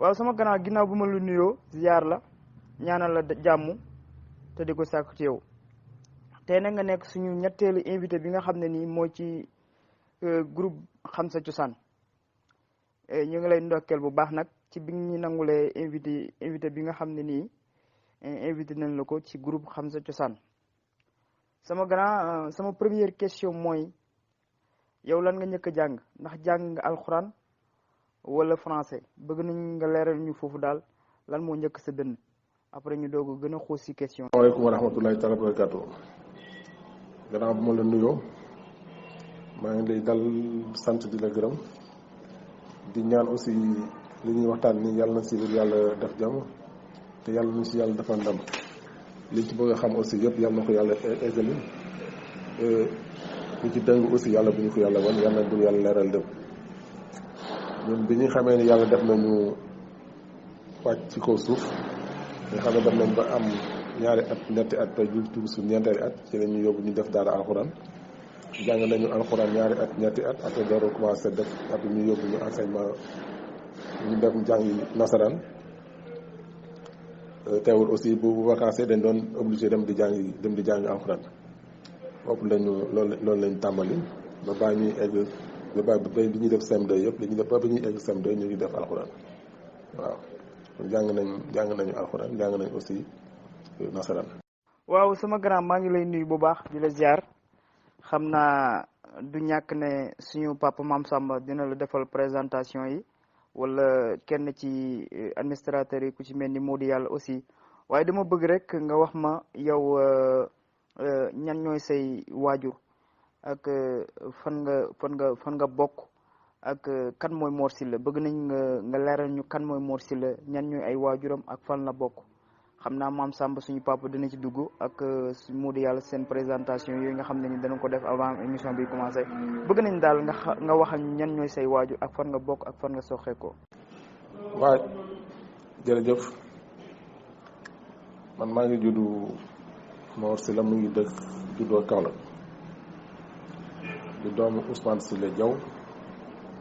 waaw sama gannaaw ginnaaw bu ma lu nuyoo ziar la ñaanal la jàmm te di ko sàkku ci yow tey nag nga nekk suñu ñetteelu invité bi nga xam ne nii mooy ci groupe xam sa cosaan ñu ngi lay ndokkeel bu baax nag ci bi ñu nangulee invité bi nga xam ne nii invité nañ la ko ci groupe xam sa cosaan sama première question mooy yow lan nga njëkk a jàng ndax jàng nga alxuraan wala français bëgg nañ nga leeral ñu foofu daal lan moo njëkk sa dënn après ñu doog a gën a xuus si question. asalaamaaleykum wa rahmatulahi taala wa barakaatu. gannaaw bu ma la nuyoo maa ngi lay dal sant di la gërëm di ñaan aussi li ñuy waxtaan ni yàlla na si yàlla def jàmm te yàlla na si yàlla defal ndam li ci bëgg a xam aussi yëpp yàlla na ko yàlla eggali li ci dëng aussi yàlla bu ñu ko yàlla wan yàlla bu yàlla leeral lépp. ñun bi ñu xamee ni yàlla def nañu wàcc ci kaw suuf nga xam ne dem nañ ba am ñaari at ñetti at te ju tudd su ñeenteeli at ci la ñu yóbbu ñu def daara alxuraan jàng nañu alxuraan ñaari at ñetti at après door commencé def at ñu yóbbu ñu enseignement ñu def jàngi nasaraan teewul aussi bu vacances dañ doon obligé dem di jàngi alxuraan bopp lañu loolu lañ tàmbali ba baa ñuy egg ba bi ñuy def CM2 yëpp li ñu def ba bi ñuy egg CM2 ñu ngi def alxuraan waaw jàng nañu alxuraan jàng nañ aussi nasaraan. waaw sama grand maa ngi lay nuyu bu baax di la ziar xam naa du ñàkk ne suñu papa Mame Samba dina la defal présentation yi wala kenn ci administrateur yi ku ci mel ni Modou Yàlla aussi waaye dama bëgg rek nga wax ma yow ñan ñooy say waajur ak fan nga bokk ak kan mooy Mor Sylla bëgg nañ nga leeral ñu kan mooy Mor Sylla ñan ñooy ay waajuram ak fan la bokk xam naa Mame Samba suñu papa dina ci dugg ak Modou Yàlla seen présentation yooyu nga xam ne ni dana ko def avant émission bi commencé bëgg nañ daal nga waxal ñan ñooy say waajur ak fan nga bokk ak fan nga soxee ko. waaw jërëjëf man maa ngi juddu Mor Sylla mu ngi dëkk juddoo Kaolack di doomu Ousmane Sylla Diaw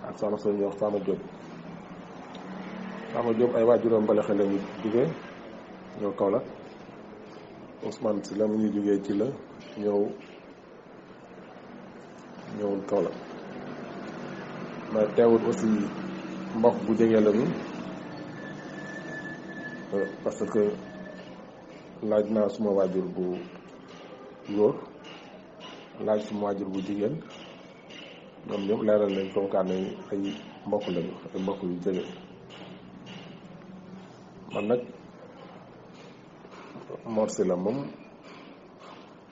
ak soxna soo ñuy wax Fama Diop ay waajuram Mbalaxe la ñu jugee ñëw Kaolack Ousmane Sylla mu ngi jugee ci la ñëw Kaolack mais teewul aussi mbokk bu jege la ñu parce que laaj naa suma waajur bu góor laaj suma waajur bu jigéen ñoom ñëpp leeral nañ comme kaa ne ay mbokk lañu ay mbokk yu jege man nag Mor Sylla moom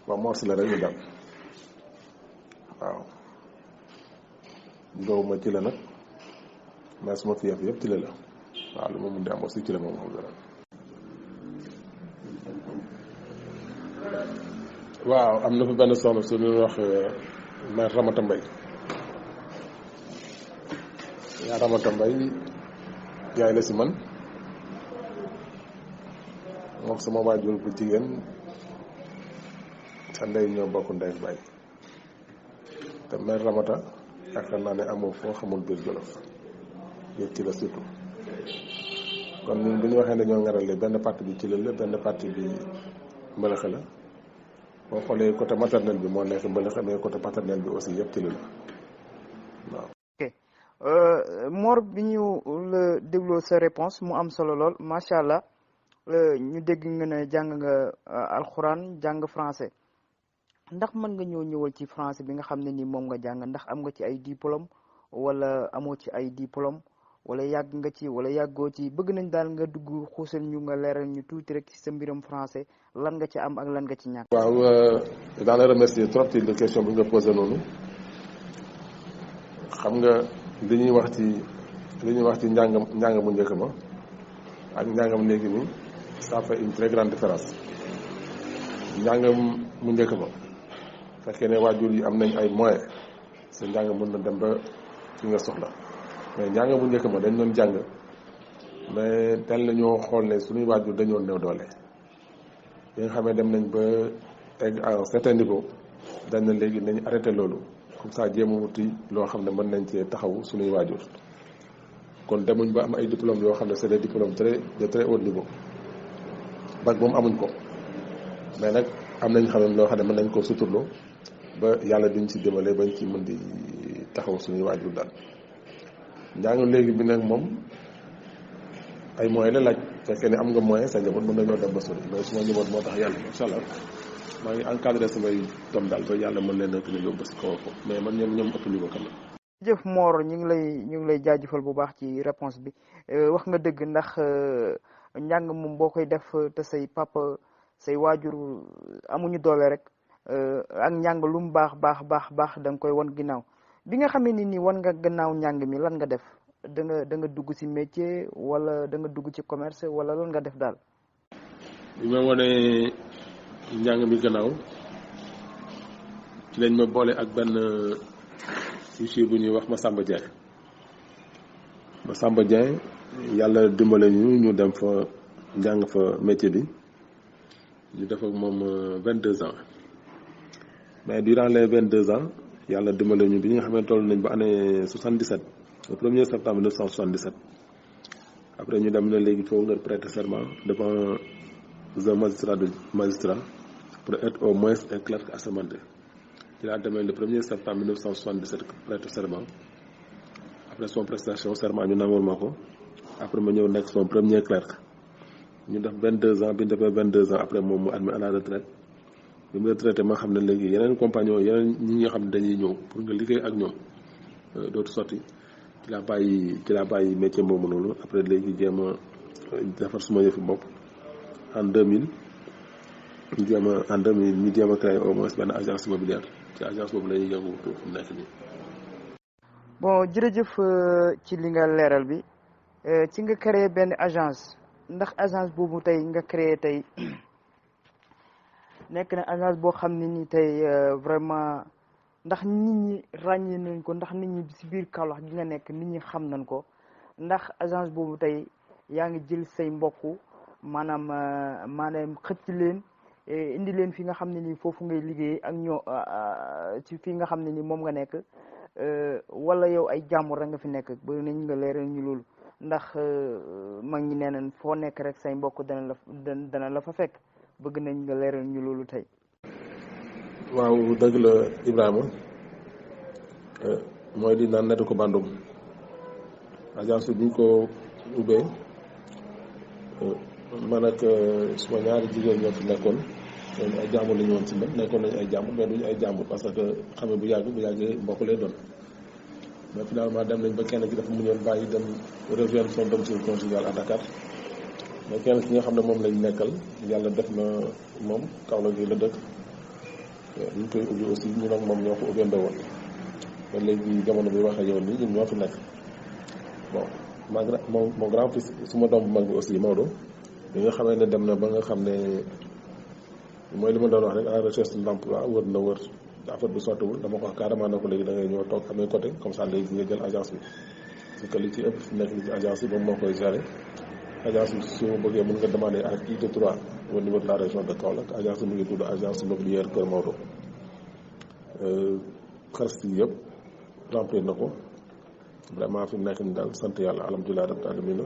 waaw Mor Sylla rek ñu dal waaw doowuma ci la nag mais suma fief yëpp ci la waaw lu ma mun di am aussi ci la moom xam dara waaw am na fi benn soxna su ñuy wax mère Ramata Mbaye yaa Ramata Mbaye yaay la si man moom sama waajur bu jigéen sa ndey ñoo bokk ndey ak baay te mère Ramata yaakaar naa ne amoo foo xamul biir Jolof yëpp ci la surtout kon ñun bu ñu waxee ne ñoo ngarale benn partie bi ci la benn partie bi Mbalaxe la boo xoolee côté maternel bi moo nekk Mbalaxe mais côté paternel bi aussi yëpp ci la waaw. ok Mor bi ñu la dégloo sa réponse mu am solo lool macha allah ñu dégg nga ne jàng nga alxuraan jàng français ndax mën nga ñëwal ci français bi nga xam ne ni moom nga jàng ndax am nga ci ay diplôme wala amoo ci ay diplôme wala yàgg nga ci wala yàggoo ci bëgg nañ daal nga dugg xuusal ñu nga leeral ñu tuuti rek ci sa mbiram français lan nga ci am ak lan nga ci ñàkk. waaw dans la remercier trop ci question bi nga posé noonu xam nga li ñuy wax ci njàng mu njëkk ma ak njàngam léegi nii ça fait une très grande différence njàngam mu njëkk ma fekkee ne waajur yi am nañ ay moyens sa njàng mën na dem ba fi nga soxla mais njàng bu njëkk ma dañ doon jàng mais tel la ñoo xool ne suñuy waajur dañoo néew doole yi nga xam ne dem nañ ba egg à un certain niveau dañ na léegi nañ arrêté loolu comme ça jéem a wuti loo xam ne mën nañ cee taxawu suñuy waajur kon demuñ ba am ay diplômes yoo xam ne c'est des diplômes de très haut niveau bac moom amuñ ko mais nag am nañ xam ne loo xam ne mën nañ koo suturloo ba yàlla duñ ci dimbale bañ ci mën di taxaw suñuy waajur daal. njàng léegi bi nag moom ay moyens la laaj fekkee ne am nga moyen sa njaboot mën nañoo dem ba sori mais suma njaboot moo tax yàlla incha allah maa ngi encadré samay doom daal ba yàlla mën leen a gën a yóbbu si kaw ko mais man ñoom ëpp ñu ko quand même. jëf Mor ñu ngi lay jaajëfal bu baax ci réponse bi wax nga dëgg ndax njàng moom boo koy def te say papa say waajur amuñu doole rek ak njàng lu mu baax da nga koy wan ginnaaw bi nga xamee ni nii wan nga gannaaw njàng mi lan nga def da nga dugg ci métier wala da nga dugg ci commerce wala lan nga def daal. bi ma wanee njàng mi gannaaw ci lañ ma boole ak benn monsieur bu ñuy wax Massamba Dieng yàlla dimbale ñu dem fa njàng fa métier bi ñu def ak moom 22 ans mais durant les 22 ans yàlla dimbale ñu bi nga xam ne toll nañ ba année 77 le 1er septembre 1977 après ñu dem na léegi foofu nga prêter serment devant un magistrat pour être au moins un clerc assermenté. ci laa demee le 1er septembre 1977 prêter serment après son prestation serment ñu nangul ma ko après ma ñëw nekk son premier clerc ñu def 22 ans bi ñu defee 22 ans après moom mu admis à la retraite bi mu retraité ma xam ne léegi yeneen compagnon yeneen ñi nga xam ne dañuy ñëw pour nga liggéey ak ñoom dootu sotti ci laa bàyyi métier moomu noonu après léegi jéem a defar suma yëfi bopp en 2000 ñu jéem a créé au moins benn agence immobilière ci agence boobu lay yëngu fu mu nekk nii. bon jërëjëf ci li nga leeral bi ci nga créé benn agence ndax agence boobu tey nga créé tey nekk na agence boo xam ne ni tey vraiment ndax nit ñi ràññee nañ ko ndax nit ñi ci biir Kaolack gi nga nekk nit ñi xam nañ ko ndax agence boobu tey yaa ngi jël say mbokk maanaam xëcc leen indi leen fi nga xam ne nii foofu ngay liggéey ak ñoo ci fi nga xam ne ni moom nga nekk wala yow ay jàmbur rek nga fi nekk ba nañ nga leeral ñu loolu ndax mag ñi nee nañ foo nekk rek say mbokk dana la fa fekk bëgg nañ nga leeral ñu loolu tey. waaw dëgg la Ibrahima mooy di naan netu ko bandum agence bi ñu ko ubbee man ak suma ñaari jigéen ñoo fi nekkoon ñooñu ay jàmbur la ñu woon ci man nekkoon nañu ay jàmbur mais duñu ay jàmbur parce que xam bu yàggee mbokk lay doon mais finalement dem nañ ba kenn ki dafa muñoon bàyyi dem rejoindre son domicile conjugal à Dakar mais kenn ki nga xam ne moom lañ nekkal yàlla def na moom Kaolack gi la dëkk ñu koy ubbi aussi ñu nag moom ñoo ko ubbee woon ba léegi jamono bi waxee yow nii ñun ñoo fi nekk bon mon grand fils suma doom bu mag bi aussi Maodo bi nga xamee ne dem na ba nga xam ne mooy li ma doon wax rek à la recherche de l'emploi wër affaire bi sottiwul dama ko wax carrément ne ko léegi da ngay ñëw toog amee côté comme ça léegi nga jël agence bi parce que li ci ëpp fi nekk li ci agence bi moom moo koy gérer agence bi su ma bëggee mën nga demander à qui de droit au niveau de la région de Kaolack agence bi mu ngi tudd agence immobilière Kër Maodo xarit yi yëpp remplir na ko vraiment fi mu nekk ni daal sant yàlla alhamdulilah rabbil alamin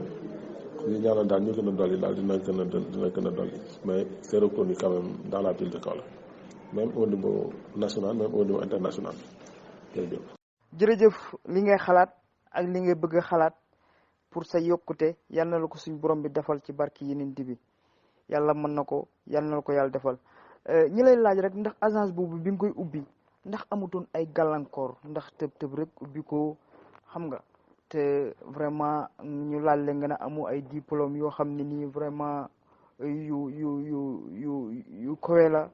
ñu ñaanal daal ñu gën a dolli daal dina gën a dolli mais c'est reconnu quand même dans la ville de Kaolack même au niveau national même au niveau international jërëjëf li ngay xalaat ak li ngay bëgg a xalaat pour sa yokkute yal na la ko suñ borom bi defal ci barki yeneen bi yàlla mën na ko yal na la ko yàlla defal ñi lay laaj rek ndax agence boobu bi nga koy ubbi ndax amutoon ay gàllankoor ndax tëb rek ubbi ko xam nga te vraiment ñu laaj la nga ne amu ay diplôme yoo xam ne nii vraiment yu kowe la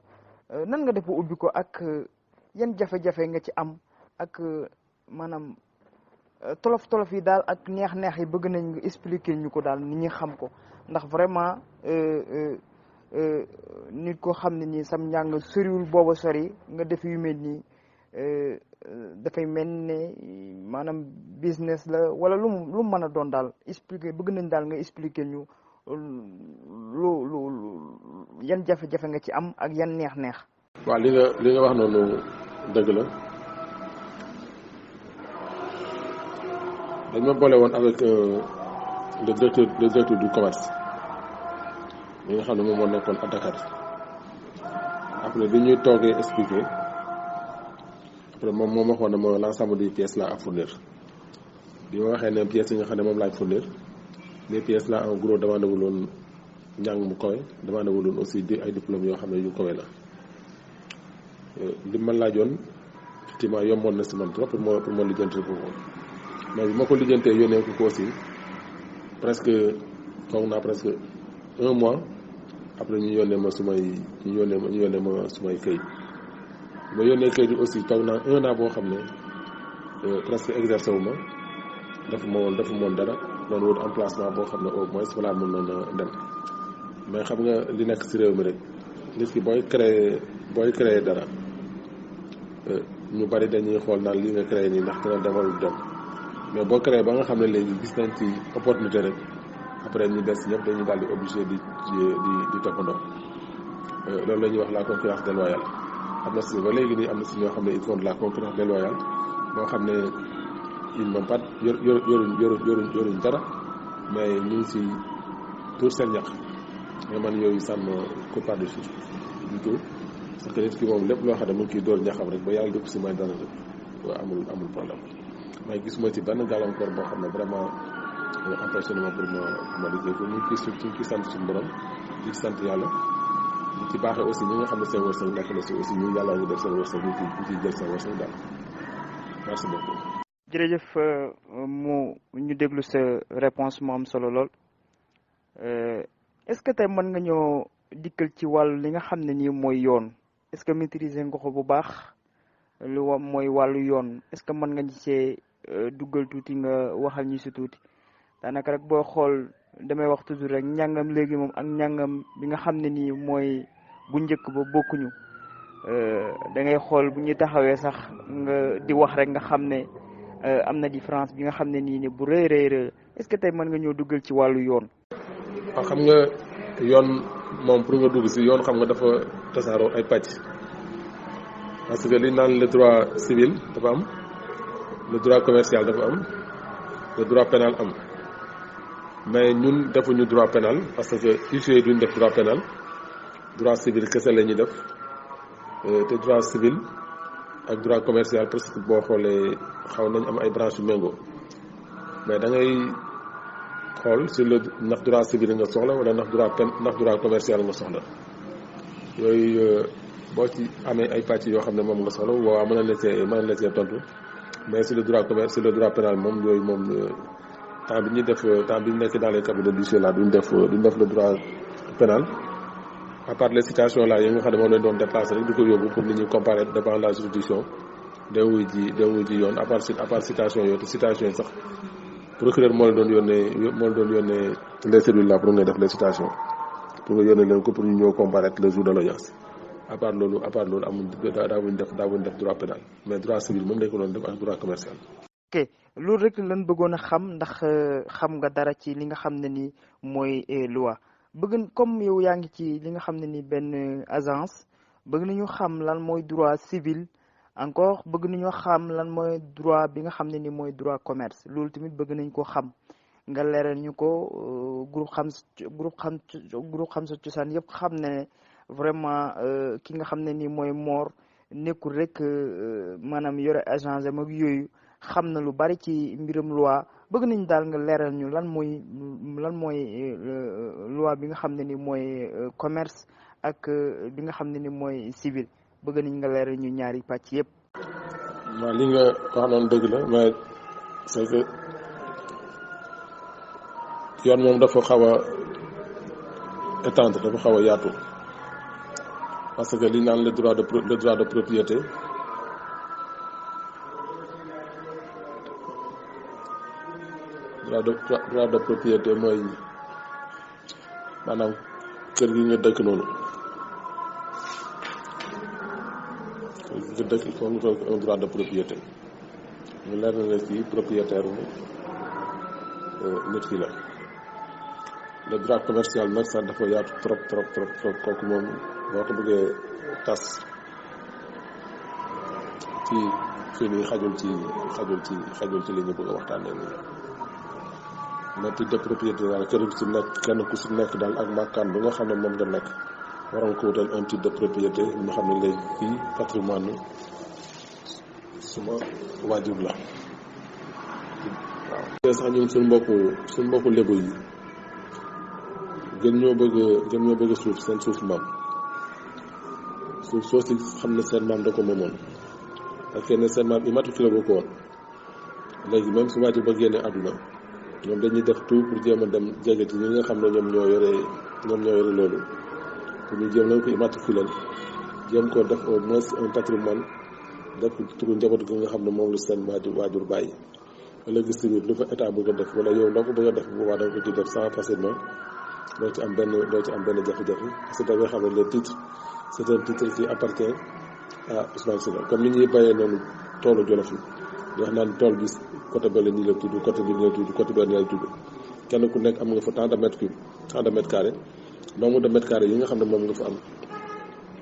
nan nga def ba ubbi ko ak yan jafe-jafe nga ci am ak maanaam tolof yi daal ak neex-neex yi bëgg nañ nga expliquer ñu ko daal nit ñi xam ko ndax vraiment nit ko xam ne nii sam njàng soriwul booba sori nga def yu mel nii dafay mel ne maanaam business la wala lu mu mën a doon daal expliquer bëgg nañ daal nga expliquer ñu lu yan jafe-jafe nga ci am ak yan neex-neex. waaw li nga wax noonu dëgg la dañ ma boole woon avec le directeur du commerce mi nga xam ne moom moo nekkoon à Dakar après bi ñuy toogee expliqué après moom moo waxoon ne ma l'ensemble des pièces là à fournir bi ma waxee ne pièces yi nga xam ne moom laaj fournir les pièces là en gros demandé wu loon njàng mu kawe demandé wu loon aussi ay diplômes yoo xam ne yu kawe la li ma laajoon effectivement yomboon na si man trop pour ma lijjanti ko mais bi ma ko lijjantee yónnee ko aussi presque toog naa presque 1 mois après ñu yónnee ma sumay këyit ma yónnee këyit bi aussi toog naa 1 an boo xam ne presque exercé wu ma dafa moon dara doon wut emplacement boo xam ne au moins balaa mën noon dem mais xam nga li nekk si réew mi rek nit ki booy créer dara ñu bari dañuy xool naan li nga créé nii ndax dina demal dem mais boo créé ba nga xam ne léegi gis nañ ci opportunité rek après ñu des ñëpp dañuy daal di obligé di toppandoo loolu la ñuy wax la concurrence déloyale am na si ba léegi nii am na si ñoo xam ne ils font de la concurrence déloyale moo xam ne ils n'ont pas yoruñ dara mais ñu ngi si tuur seen ñax mais man yooyu ça me coupe pas de suite du tout parce que nit ki moom lépp loo xam ne mu ngi ciy dóor ñaxam rek ba yàlla def si may dara rek waaw amul problème mais gisuma ci benn gàllankoor boo xam ne vraiment empêché na ma pour ma liggéey ko ñu ngi ciy sant suñu borom di sant yàlla di ci baaxee aussi ñi nga xam ne seen wërsëg nekk na si aussi ñu yàlla ñu def seen wërsëg ñu ciy jël seen wërsëg daal merci beaucoup. jërëjëf ñu déglu sa réponse mu am solo lool est-ce que tey mën nga ñoo dikkal ci wàllu li nga xam ne nii mooy yoon est-ce que maîtriser nga ko bu baax lu mooy wàllu yoon est-ce que mën nga ñu see duggal tuuti nga waxal ñu si tuuti daanaka rek boo xool damay wax toujours rek njàngam léegi moom ak njàngam bi nga xam ne nii mooy bu njëkk ba bokkuñu da ngay xool bu ñuy taxawee sax nga di wax rek nga xam ne am na différence bi nga xam ne nii bu rëy est-ce que tey mën nga ñoo duggal ci wàllu yoon. waaw xam nga yoon moom pour nga dugg si yoon xam nga dafa tasaaroo ay pàcc parce que li naan le droit civil dafa am le droit commercial dafa am le droit pénal am mais ñun defuñu droit pénal parce que huissier duñ def droit pénal droit civil kese la ñuy def te droit civil ak droit commercial presque boo xoolee xaw nañ am ay branches yu méngoo mais da ngay xool sur le ndax droit civil nga soxla wala ndax droit commercial nga soxla yooyu boo ci amee ay pàcc yoo xam ne moom nga soxla waaw mën na la see tontu mais sur le droit pénal moom yooyu moom temps bi ñu nekk dans les cabinets d'huissier là duñ def le droit pénal à part les citations là yi nga xam ne moom lañ doon déplacé rek di ko yóbbu pour nit ñi comparaître devant la juridiction day wuy ji yoon à part citation yooyu te citation yi sax procureur moo la doon yónnee les cellules là pour nga def les citations pour nga yónnee leen ko pour ñu ñëw comparaître le jour de l'audience à part loolu amul daawuñ def droit pénal mais droit civil moom dañ ko doon def ak droit commercial. ok loolu rek lan bëggoon a xam ndax xam nga dara ci li nga xam ne ni mooy loi bëgg comme yow yaa ngi ci li nga xam ne ni benn agence bëgg nañu xam lan mooy droit civil encore bëgg nañoo xam lan mooy droit bi nga xam ne ni mooy droit commerce loolu tamit bëgg nañ ko xam nga leeral ñu ko groupe xam sa cosaan yëpp xam ne vraiment ki nga xam ne ni mooy Mor nekkul rek maanaam yore agence am ak yooyu xam na lu bari ci mbiram loi bëgg nañ daal nga leeral ñu lan mooy loi bi nga xam ne ni mooy commerce ak bi nga xam ne ni mooy civil bëgg nañ nga leeral ñu ñaari pàcc yëpp. waaw li nga wax noonu dëgg la mais c'est que yoon moom dafa xaw a étendre dafa xaw a yaatu parce que li naan le droit de propriété droit de propriété mooy maanaam kër gi nga dëkk noonu nga dëkk il faut nga un droit de propriété mu leer na la ci propriétaire nit ki la le droit commercial nag sax dafa yaatu trop kooku moom boo ko bëggee tas ci fii nii xajul ci li ñu bëgg a waxtaanee nii mais titre de propriété daal kër gi si nekk kenn ku si nekk daal ak makkaan bi nga xam ne moom nga nekk waroon ko wutal un titre de propriété ñu xam ne léegi fii patrimoine suma waajur la waaw. sax ñun suñu mbokku lébu yi gën ñoo bëgg suuf seen suuf maam suuf soo si xam ne seen maam da ko moomoon ak kenn seen maam immatriculé bu ko woon léegi même su waajur ba génne àdduna ñoom dañuy def tout pour jéem a dem jege ci ñi nga xam ne ñoom ñoo yore loolu pour ñu jéem lañ ko immatriculé jéem ko def au moins un patrimoine def turu njaboot gi nga xam ne moom la seen waajur bàyyi wala gis tamit lu fa état bëgg a def wala yow loo ko bëgg a def bu boobaa da nga ko ci def sans facilement doo ci am benn jafe-jafe parce que da nga xam ne le titre c'est un titre qui appartient à Ousmane Sylla comme ni ñuy bàyyee noonu toolu Jolof yi di wax naan tool bi côté ba la nii la tudd côté bi nii la tudd côté ba nii la tudd kenn ku nekk am nga fa tant de mètres cubes tant de mètres carrés nombre de mètres carrés yi nga xam ne moom nga fa am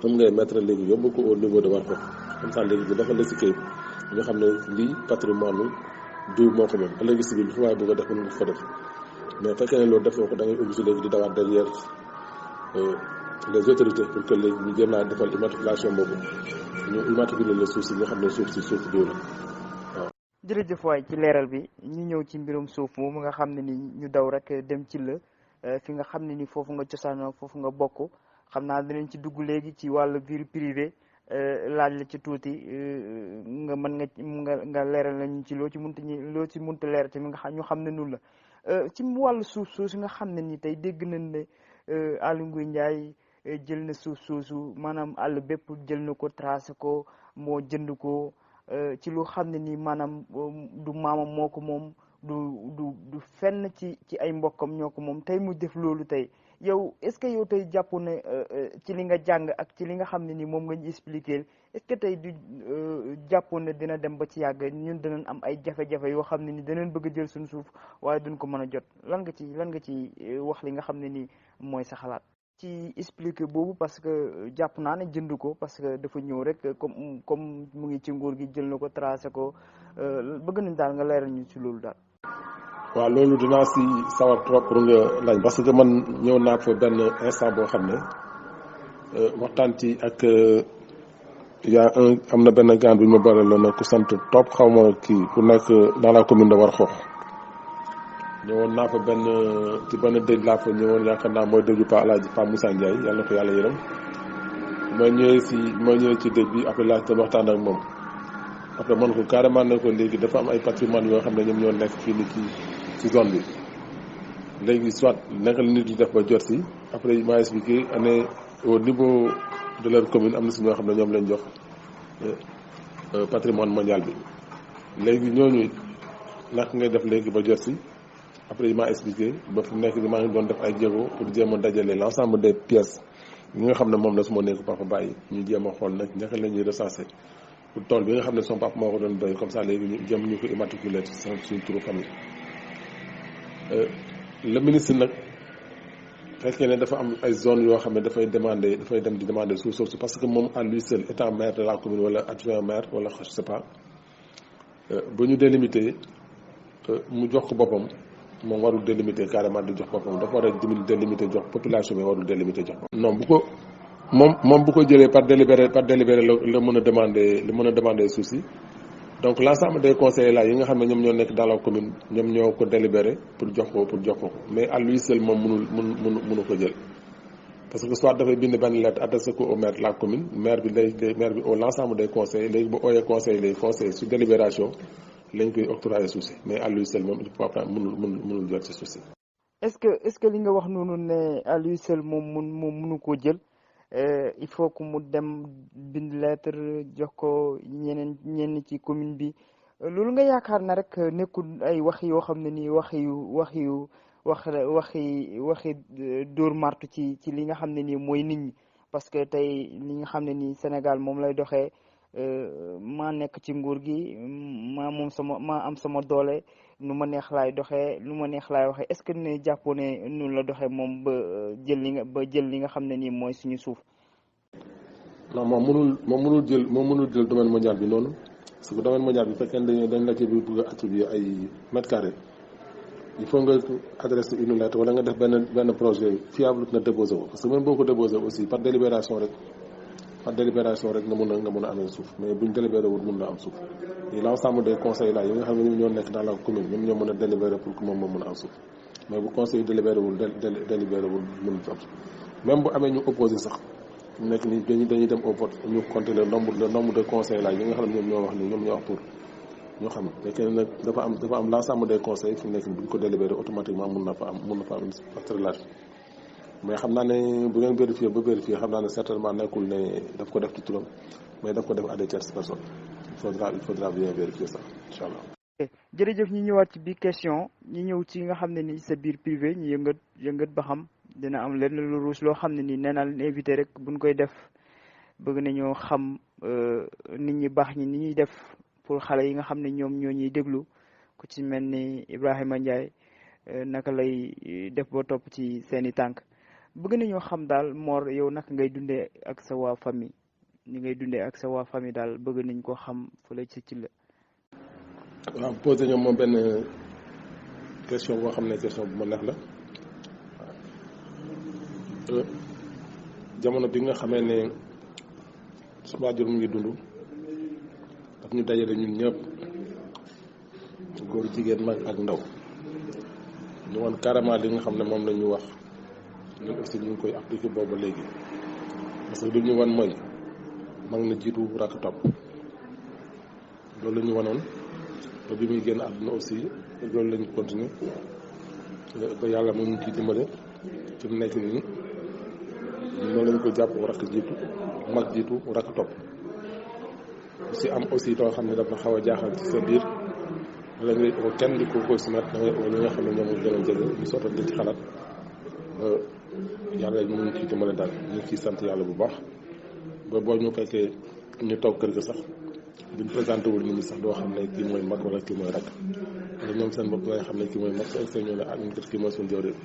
moom ngay mettre léegi yóbbu ko au niveau de Warxoox comme ça léegi bi dafa la si kayit nga xam ne lii patrimoine diw moo ko moom léegi si biir fu waaye bëgg a def mën nga ko fa def mais fekkee ne loolu defoo ko da ngay obligé léegi di dawaat derrière les autorités pour que léegi ñu jéem laa defal immatriculation boobu ñu immatriculer la suuf si nga xam ne suuf si suuf diw la waaw. jërëjëf waay ci leeral bi ñu ñëw ci mbirum suuf moomu nga xam ne ni ñu daw rek dem ci la fi nga xam ne ni foofu nga cosaanoo foofu nga bokk xam naa dinañ ci dugg léegi ci wàllu vie privée laaj la ci tuuti nga mën nga leeral nañu ci loo ci munta leeral tamit nga xam ñu xam ne nun la ci wàllu suuf soosu nga xam ne ni tey dégg nañ ne Aly Ngouille Ndiaye jël na suuf soosu maanaam àll bépp jël na ko tracé ko moo jënd ko ci lu xam ne nii maanaam du maamam moo ko moom du fenn ci ay mbokkam ñoo ko moom tey mu def loolu tey yow est-ce que yow tey jàpp ne ci li nga jàng ak ci li nga xam ne nii moom nga ñu expliqué est-ce que tey du jàpp ne dina dem ba ci yàgg ñun dinañ am ay jafe-jafe yoo xam ne ni dinañ bëgg a jël suñu suuf waaye duñ ko mën a jot lan nga ci wax li nga xam ne nii mooy sa xalaat ci expliqué boobu parce que jàpp naa ne jënd ko parce que dafa ñëw rek comme mu ngi ci nguur gi jël na ko tracé ko bëgg nañ daal nga leeral ñu ci loolu daal. waaw loolu dinaa si sawar trop pour nga laaj parce que man ñëw naa fa benn instant boo xam ne waxtaan ci ak am na benn gaan bi ma boole la ku sant Top xaw ma kii ku nekk dans la commune de Warxoox ñëwoon naa fa ci benn dëj laa fa ñëwoon yaakaar naa mooy dëju Pa Moussa Ndiaye yàlla na ko yàlla yërëm ma ñëwee ci dëj bi après laa doon waxtaan ak moom après man ko carrément ne ko léegi dafa am ay patrimoine yoo xam ne ñoom ñoo nekk fii ni ci zone bi léegi soit naka la nit di def ba jot si après maa expliqué ne au niveau de leur commune am na si ñoo xam ne ñoom lañ jox patrimoine mondial bi léegi ñooñu naka ngay def léegi ba jot si après maa expliqué ba fi nekk maa ngi doon def ay jéego pour jéem a dajale l' ensemble des pièces yi nga xam ne moom la su ma nekk papa bàyyi ñu jéem a xool nag naka la ñuy recensé pour tool bi nga xam ne son papa moo ko doon doy comme ça léegi ñu jëm ñu ko immatriculé ci suñu turu famille. le ministre nag fekkee ne dafa am ay zones yoo xam ne dafay dem di demander suuf soosu parce que moom à lui seul étant maire de la commune wala adjoint maire wala je sais pas ba ñu délimité mu jox ko boppam moom warul délimité carrément di jox boppam dafa war a délimité jox population bi warul délimité jox boppam. non bu ko moom bu ko jëlee par délibéré la mën a demander suuf si donc l' ensemble des conseillers là yi nga xam ne ñoom ñoo nekk dans la commune ñoom ñoo ko délibéré pour jox ko mais à lui seul moom mënu ko jël parce que soit dafay bind benn lettre adressé ko au maire de la commune maire bi au l' ensemble des conseillers léegi bu ooyee conseil les conseillers sur délibération lañ koy octroyer suuf si mais à lui seul moom il faut mënul jot ci suuf si. est ce que li nga wax noonu ne à lui seul moom mënu koo jël. Il faut que mu dem bind lettre jox ko ñenn ci commune bi loolu nga yaakaar na rek nekkul ay wax yoo xam ne nii waxi dóor martu ci li nga xam ne nii mooy nit ñi parce que tey li nga xam ne nii Sénégal moom lay doxee maa nekk ci nguur gi maa am sama doole nu ma neex laay doxee nu ma neex laay waxee est-ce que ne jàppoo ne noonu la doxee moom ba jël li nga xam ne nii mooy suñu suuf. non moom mënul jël domaine mondial bi noonu parce que domaine mondial bi fekkee dañ la ci bëgg a attribuer ay mètres carrés il faut nga adresse une lettre wala nga def benn projet fiable nga déposé ko parce que même boo ko déposé aussi par délibération rek nga mun a amee suuf mais buñ délibéré wul mun na am suuf et l'ensemble des conseils là yi nga xam ne ñoo nekk dans la commune ñoom ñoo mën a délibéré pour que moom moo mën a am suuf mais bu conseil délibéré wul mun fi am suuf même bu amee ñu opposé sax nekk ni dañuy dem au vote ñu compter le nombre de conseils là yi nga xam ne ñoom ñoo wax ni ñoom ñoo wax pour ñu xam fekkee nag dafa am l'ensemble des conseils fi nekk ni bu ñu ko délibéré automatiquement mun na fa am une parcellage mais xam naa ne bu ngeen vérifier xam naa ne certainement nekkul ne daf ko def ci turam mais daf ko def à des tierces personnes il faudra bien vérifier ça incha allah. jërëjëf ñi ñëwaat ci biir question ñi ñëw ci nga xam ne ni sa biir privé ñu yëngat ba xam dina am lenn lu ruus loo xam ne ni nee naa leen invité rek buñ koy def bëgg nañoo xam nit ñi baax ñi ni ñuy def pour xale yi nga xam ne ñoom ñoo ñuy déglu ku ci mel ni Ibrahima Ndiaye naka lay def ba topp ci seeni tànk bëgg nañoo xam daal Mor yow naka ngay dundee ak sa waa famille ni ngay dundee ak sa waa famille daal bëgg nañ ko xam fële ci la. waaw posé ñoom moom benn question boo xam ne question bu ma neex la jamono bi nga xamee ne su waajur mu ngi dund daf ñu dajale ñun ñëpp góor jigéen mag ak ndaw ñu woon carrément li nga xam ne moom la ñu wax ñun aussi ñu ngi koy appliquer booba léegi parce que lu ñu wan mooy mag na jiitu rakk topp loolu la ñu wanoon ba bi muy génn àdduna aussi loolu la ñu continuer ba yàlla mu ngi ciy dimbale fi mu nekk nii noonu lañu ko jàpp rakk jiitu mag jiitu rakk topp si am aussi loo xam ne dafa xaw a jaaxal ci sa biir la ngay oo kenn di ko soumettre da ngay oo ñi nga xam ne ñoom ñu gën a jege ñu sotal di ci xalaat yàlla mu ngi ciy dimbale daal ñu ngi ciy sant yàlla bu baax ba boo ñu fekkee ñu toog kër ga sax buñ présenté wul nit ñi sax doo xam ne kii mooy mag wala kii mooy rakk wala ñoom seen bopp ngay xam ne kii mooy mag sa egg ñoo ne ak ñu kër kii mooy suñu jawriñ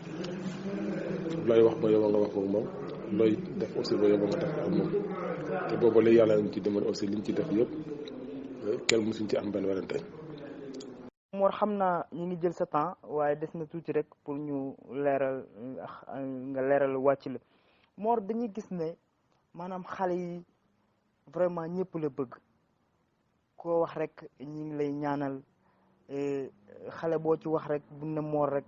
looy wax ba yow nga wax ko moom looy def aussi ba yow nga def ak moom te boobu léegi yàlla nañ ci dimbali aussi liñ ci def yëpp kenn mësuñ ci am benn werante. Mor xam naa ñu ngi jël sa temps waaye des na tuuti rek pour ñu leeral nga leeral wàcc la Mor dañuy gis ne maanaam xale yi vraiment ñëpp la bëgg koo wax rek ñu ngi lay ñaanal xale boo ci wax rek bu ne Mor rek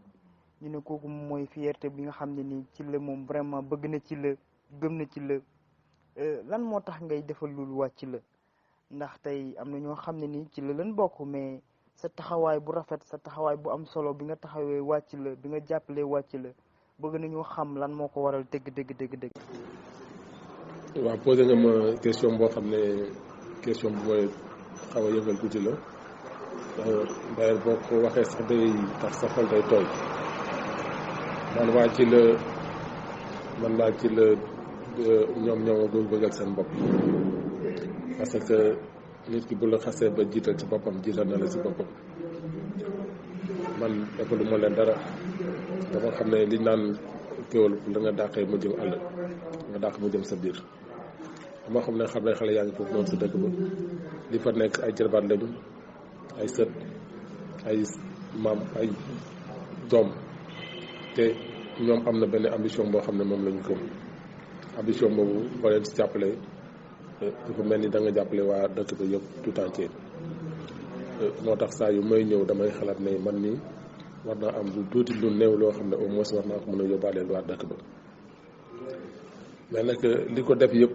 ñu ne kooku mooy fierté bi nga xam ne nii ci la moom vraiment bëgg na ci la gëm na ci la lan moo tax ngay defal loolu wàcc la ndax tey am na ñoo xam ne nii ci la leen bokk mais sa taxawaay bu rafet sa taxawaay bu am solo bi nga taxawee wàcc la bi nga jàppalee wàcc la bëgg nañoo xam lan moo ko waral dëgg. waaw posé nga ma question boo xam ne question bu mooy xaw a yëngal tuuti la d'ailleurs boo ko waxee sax day tax sa xol day tooy man waa ci la ñoom ñoo ma bëggal seen bopp parce que nit ki bu la xasee ba jiital ci boppam jiital na la ci boppam man dafa lu ma leen dara dafa xam ne liñ naan kéwal la nga dàqee mu jëm àll nga dàq mu jëm sa biir dama xam ne xale yaa ngi foofu noonu sa dëkk ba li fa nekk ay jërbaat lañu ay sët ay maam ay doom te ñoom am na benn ambition boo xam ne moom lañu gëm ambition boobu boo leen si jàppale dafa mel ni da nga jàppale waa dëkk ba yëpp tout entier moo tax saa yu may ñëw damay xalaat ne man nii war naa am lu tuuti lu néew loo xam ne au moins war naa ko mën a yóbbaaleel waa dëkk ba mais nag li ko def yëpp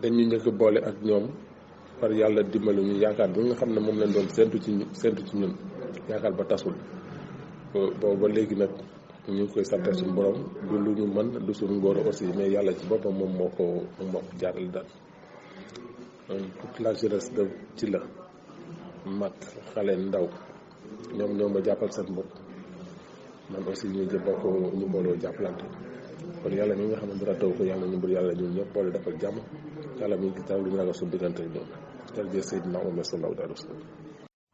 dañuy njëkk boole ak ñoom par yàlla dimbali ñu yaakaar bi nga xam ne moom lañ doon séntu ci ñun yaakaar ba tasul boobu ba léegi nag ñu ngi koy sante suñu borom du lu ñu mën du suñu ngóor aussi mais yàlla ci boppam moom moo ko jaarale daal toute la jeunesse de ci la mag xale ndaw ñoom ma jàppal seen bopp man aussi ñu bokk ñu booloo jàppalante kon yàlla mi nga xam ne dara taw ko yàlla ñu bëri yàlla ñun ñëpp boole defal jàmm yàlla mi ngi taw lu ñu ragal suñu diggante ñoom jërëjëf Seydina Muhammad sallallahu alayhi wa sallam.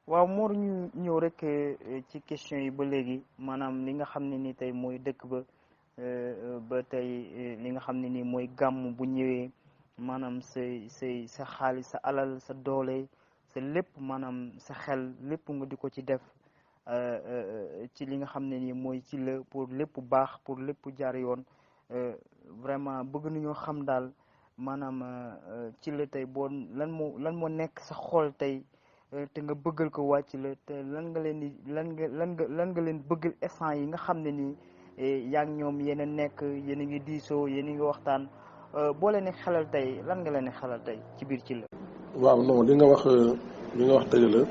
waaw Mor ñu ñëw rek ci question yi ba léegi maanaam li nga xam ne ni tey mooy dëkk ba tey li nga xam ne ni mooy gàmm bu ñëwee maanaam sa xaalis sa alal sa doole sa lépp maanaam sa xel lépp nga di ko ci def ci li nga xam ne nii mooy ci la pour lépp baax pour lépp jaar yoon vraiment bëgg nañoo xam daal maanaam ci la tey boo lan moo nekk sa xol tey te nga bëggal ko wàcc la te lan nga leen bëggal instant yi nga xam ne nii yaa ngi ñoom yéen a nekk yéen a ngi diisoo yéen a ngi waxtaan boo leen xelal tey lan nga leen xelal tey ci biir ci la. waaw non li nga wax dëgg la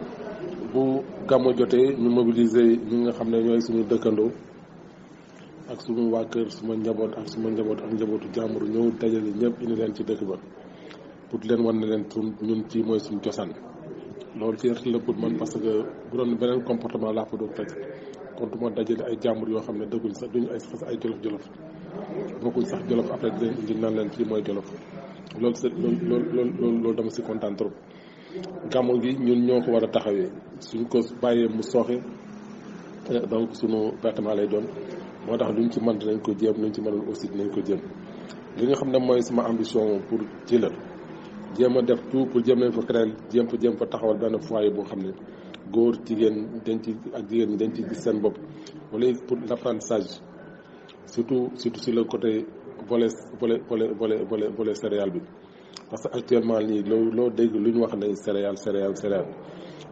bu gàmmu jotee ñu mobiliser ñi nga xam ne ñooy suñu dëkkandoo ak suñu waa kër suma njaboot ak njabootu jàmbur ñëw dajale ñëpp indi leen ci dëkk ba pour leen wan ne leen ñun ci mooy suñu cosaan loolu ci la pour man parce que bu doon beneen comportement laa fa doon fekk kon du ma dajale ay jàmbur yoo xam ne dëgguñ sax duñu ay jolof bokkuñ sax jolof après dinañ indi naan leen ci mooy jolof loolu dama si kontaan trop. gàmmu gi ñun ñoo ko war a taxawee suñ ko bàyyee mu sooxe donc suñu pertement lay doon moo tax luñ ci mën dinañ ko jéem luñ ci mënul aussi dinañ ko jéem li nga xam ne mooy sama ambition pour ci la jéem a def tout pour jéem leen fa créer jéem fa taxawal benn foyer boo xam ne góor jigéen jigéen ñi dañ ci gis seen bopp wala pour l'apprentissage surtout sur le côté volet céréale bi parce que actuellement nii loo dégg lu ñu wax ne céréale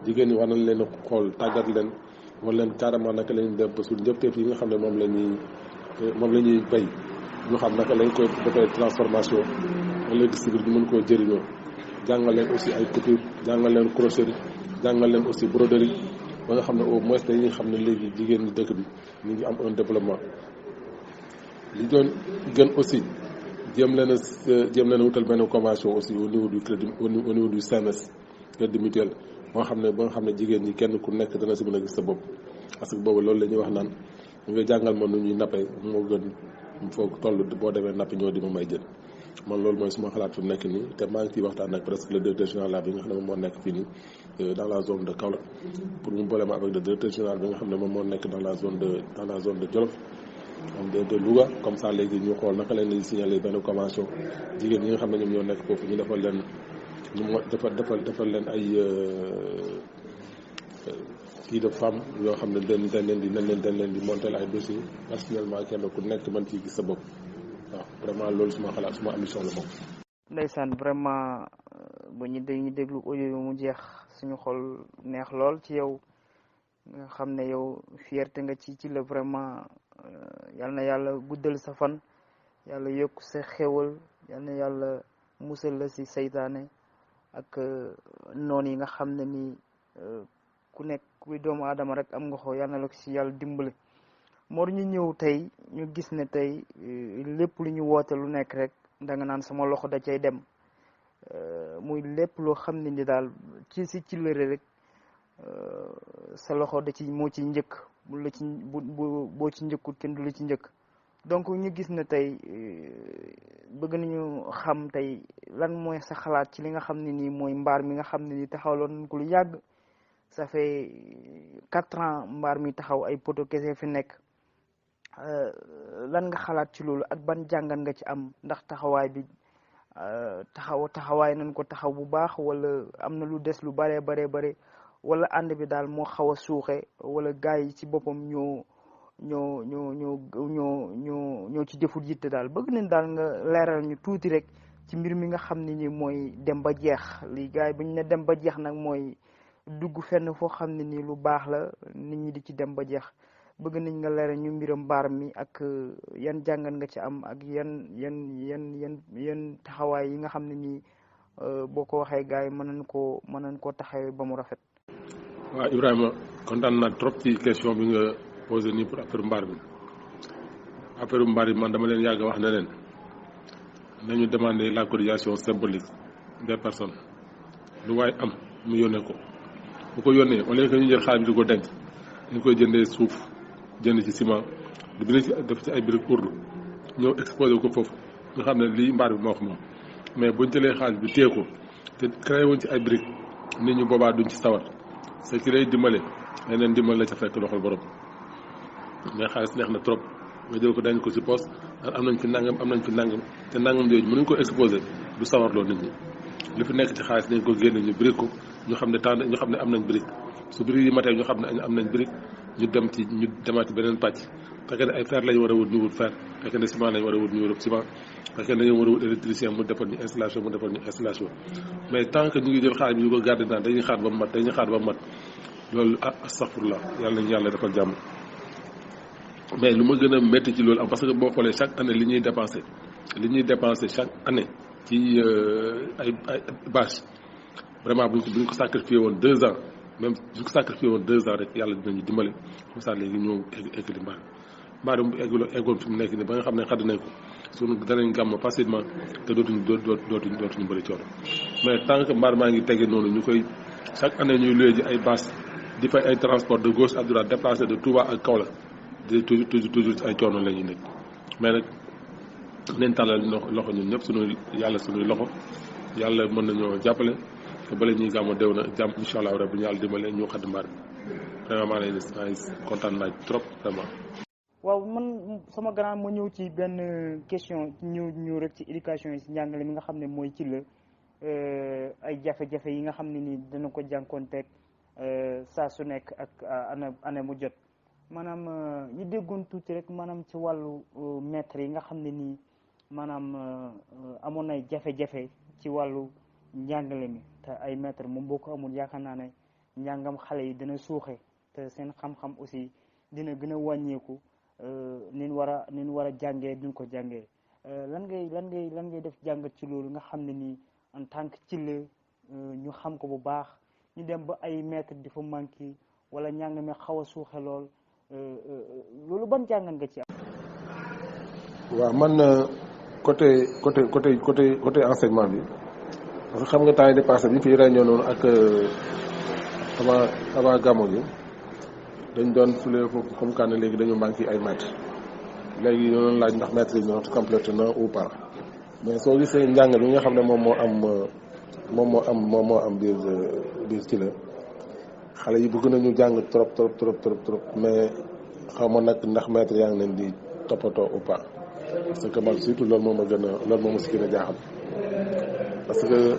jigéen ñi war nañ leen xool tàggat leen war leen carrément naka lañuy def ba suñu njëfteef yi nga xam ne moom la ñuy bay ñu xam naka lañ koy defee transformation wala distribuer ñu mën koo jëriñoo jàngal leen aussi ay couture jàngal leen crocherie jàngal leen aussi broderie ba nga xam ne au moins dañuy xam ne léegi jigéen ñi dëkk bi ñu ngi am un développement li doon gën aussi jéem leen a wutal benn convention aussi au niveau du crédit au niveau du CMS crédit mutuel ba nga xam ne jigéen ñi kenn ku nekk dana si mën a gis sa bopp parce que boobu loolu la ñuy wax naan nga jàngal ma nu ñuy nappee moo gën foog toll boo demee nappi ñoo di ma may jën man loolu mooy suma xalaat fi mu nekk nii te maa ngi ciy waxtaan ak presque le directeur général bi nga xam ne moom moo nekk fii nii dans la zone de Kaolack pour mu boole ma avec le directeur général bi nga xam ne moom moo nekk dans la zone de Djolof de Louga comme ça léegi ñu xool naka leen di signaler benn convention jigéen ñi nga xam ne ñoom ñoo nekk foofu ñu defal leen ay kii de femme yoo xam ne dañ leen di monter ay dossiers personnellement kenn ku nekk mën ciy gis sa bopp waaw vraiment loolu suma xalaat suma ambition la moom. ndeysaan vraiment ba ñu déglu audio yi mu jeex suñu xol neex lool ci yow nga xam ne yow fierté nga ci la vraiment yal na yàlla guddal sa fan yàlla yokk sa xéwal yal na yàlla musal la si saytaane ak noon yi nga xam ne ni ku nekk kuy doomu aadama rek am nga ko yal na la ko si yàlla dimbali. Mor ñu ñëw tey ñu gis ne tey lépp lu ñu woote lu nekk rek da nga naan sama loxo da cay dem muy lépp loo xam ne ni daal ci lëre rek sa loxo da ci moo ci njëkk boo ci njëkkut kenn du la ci njëkk. donc ñu gis ne tey bëgg nañu xam tey lan mooy sa xalaat ci li nga xam ne nii mooy mbaar mi nga xam ne ni taxawloon nañ ko lu yàgg ça fait 4 ans mbaar mi taxaw ay poto kese fi nekk lan nga xalaat ci loolu ak ban jàngat nga ci am ndax taxawaay bi taxawaay nañ ko taxaw bu baax wala am na lu des lu bare wala ànd bi daal moo xaw a suuxe wala gars yi ci boppam ñoo ci deful yitte daal bëgg nañ daal nga leeral ñu tuuti rek ci mbir mi nga xam ne ni mooy dem ba jeex li gars yi bu ñu ne dem ba jeex nag mooy dugg fenn foo xam ne nii lu baax la nit ñi di ci dem ba jeex bëgg nañ nga leeral ñu mbiram mbaar mi ak yan jàngat nga ci am ak yan taxawaay yi nga xam ne nii boo ko waxee gars yi mën nañ koo taxawee ba mu rafet. waaw Ibrahima kontaan naa trop ci question bi nga posé nii pour affaire mbaar bi man dama leen yàgg wax ne leen nañu demander la cotisation symbolique des personnes lu waaye am mu yónnee ko bu ko yónnee au lieu que ñu jël xaalis bi di ko denc ñu koy jëndee suuf jënd ci ciment du bi ci def ci ay briques urdu ñëw exposé ko foofu nga xam ne lii mbaar bi moo wax moom mais buñ jëlee xaalis bi téye ko te créé woon ci ay briques nit ñu boobaa duñ ci sawar c'est ki lay dimbale leneen dimbal la ca fekk loxol borom mais xaalis neex na trop nga jël ko dañ ko ci poste am nañ fi nangam te nangam yooyu mënuñ ko exposé du sawarloo nit ñi li fi nekk ci xaalis nañ ko génne ñu brique ko ñu xam ne am nañ brique su brique yi matee ñu xam ne am nañ brique ñu dem ci ñu demaat ci beneen pàcc fekkee ne ay fer lañu war a wut ñu wut fer fekkee ne ciment lañu war a wut ñu wut ciment fekkee ne dañoo war a wut électricien mu defal ñu installation mais tant que ñu ngi jël xaalis bi ñu ko garder naan dañuy xaar ba mu mat loolu astaghfirullah yàlla nañu yàlla defal jàmm. mais lu ma gën a métti ci loolu am parce que boo xoolee chaque année li ñuy dépensé chaque année ci ay bâche vraiment bu ñu ko sacrifié woon 2 ans même bu ñu ko sacrifié woon 2 ans rek yàlla dinañu dimbali comme ça léegi ñëw eggali mbaa mu eggoon fi mu nekk nii ba nga xam ne xadd nañ ko suñu danañ gàmm facilement te dootuñu bëri coono mais tant que mbaar maa ngi tege noonu ñu koy chaque année ñuy luye ji ay bâche di fay ay transport de gauche à droite déplacé de Touba ak Kaolack di toujours ay coono la ñuy nekk mais nag nañ tàllal loxo ñun ñëpp suñuy loxo yàlla mën nañoo jàppale te bala ñuy gàmmu déw na jàmm incha allah rabbi ñu yàlla dimbale ñu xadd mbaar bi vraiment maa ngi kontaan naa trop vraiment. waaw man sama grand ma ñëw ci benn question ñëw rek ci éducation yi si njàngale mi nga xam ne mooy ci la ay jafe-jafe yi nga xam ne nii dana ko jànkoonteeg saa su nekk ak année mu jot maanaam ñu déggoon tuuti rek maanaam ci wàllu maître yi nga xam ne nii maanaam amoon ay jafe-jafe ci wàllu njàngale mi te ay maître moom boo ko amul yaakaar naa ne njàngam xale yi dina suuxe te seen xam-xam aussi dina gën a wàññeeku nin war a jàngee duñ ko jàngee lan ngay def jàngat ci loolu nga xam ne nii en tant que ci la ñu xam ko bu baax ñu dem ba ay maître di fa manqué wala njàng mi xaw a suuxe lool loolu ban jàngat nga ci am. waaw man côté enseignement bi parce que xam nga temps yi dépassé bi ñu fi réunion noonu ak avant gàmmu gi dañ doon fule foofu comme que ne léegi dañu manqué ay maître léegi ñu doon laaj ndax maître yi ñoo complété na ou pas mais soo gisee njàng bi nga xam ne moom moo am biir ci la xale yi bëgg nañu jàng trop mais xaw ma nag ndax maître yaa ngi leen di toppatoo ou pas parce que man surtout loolu moo ma si gën a jaaxal parce que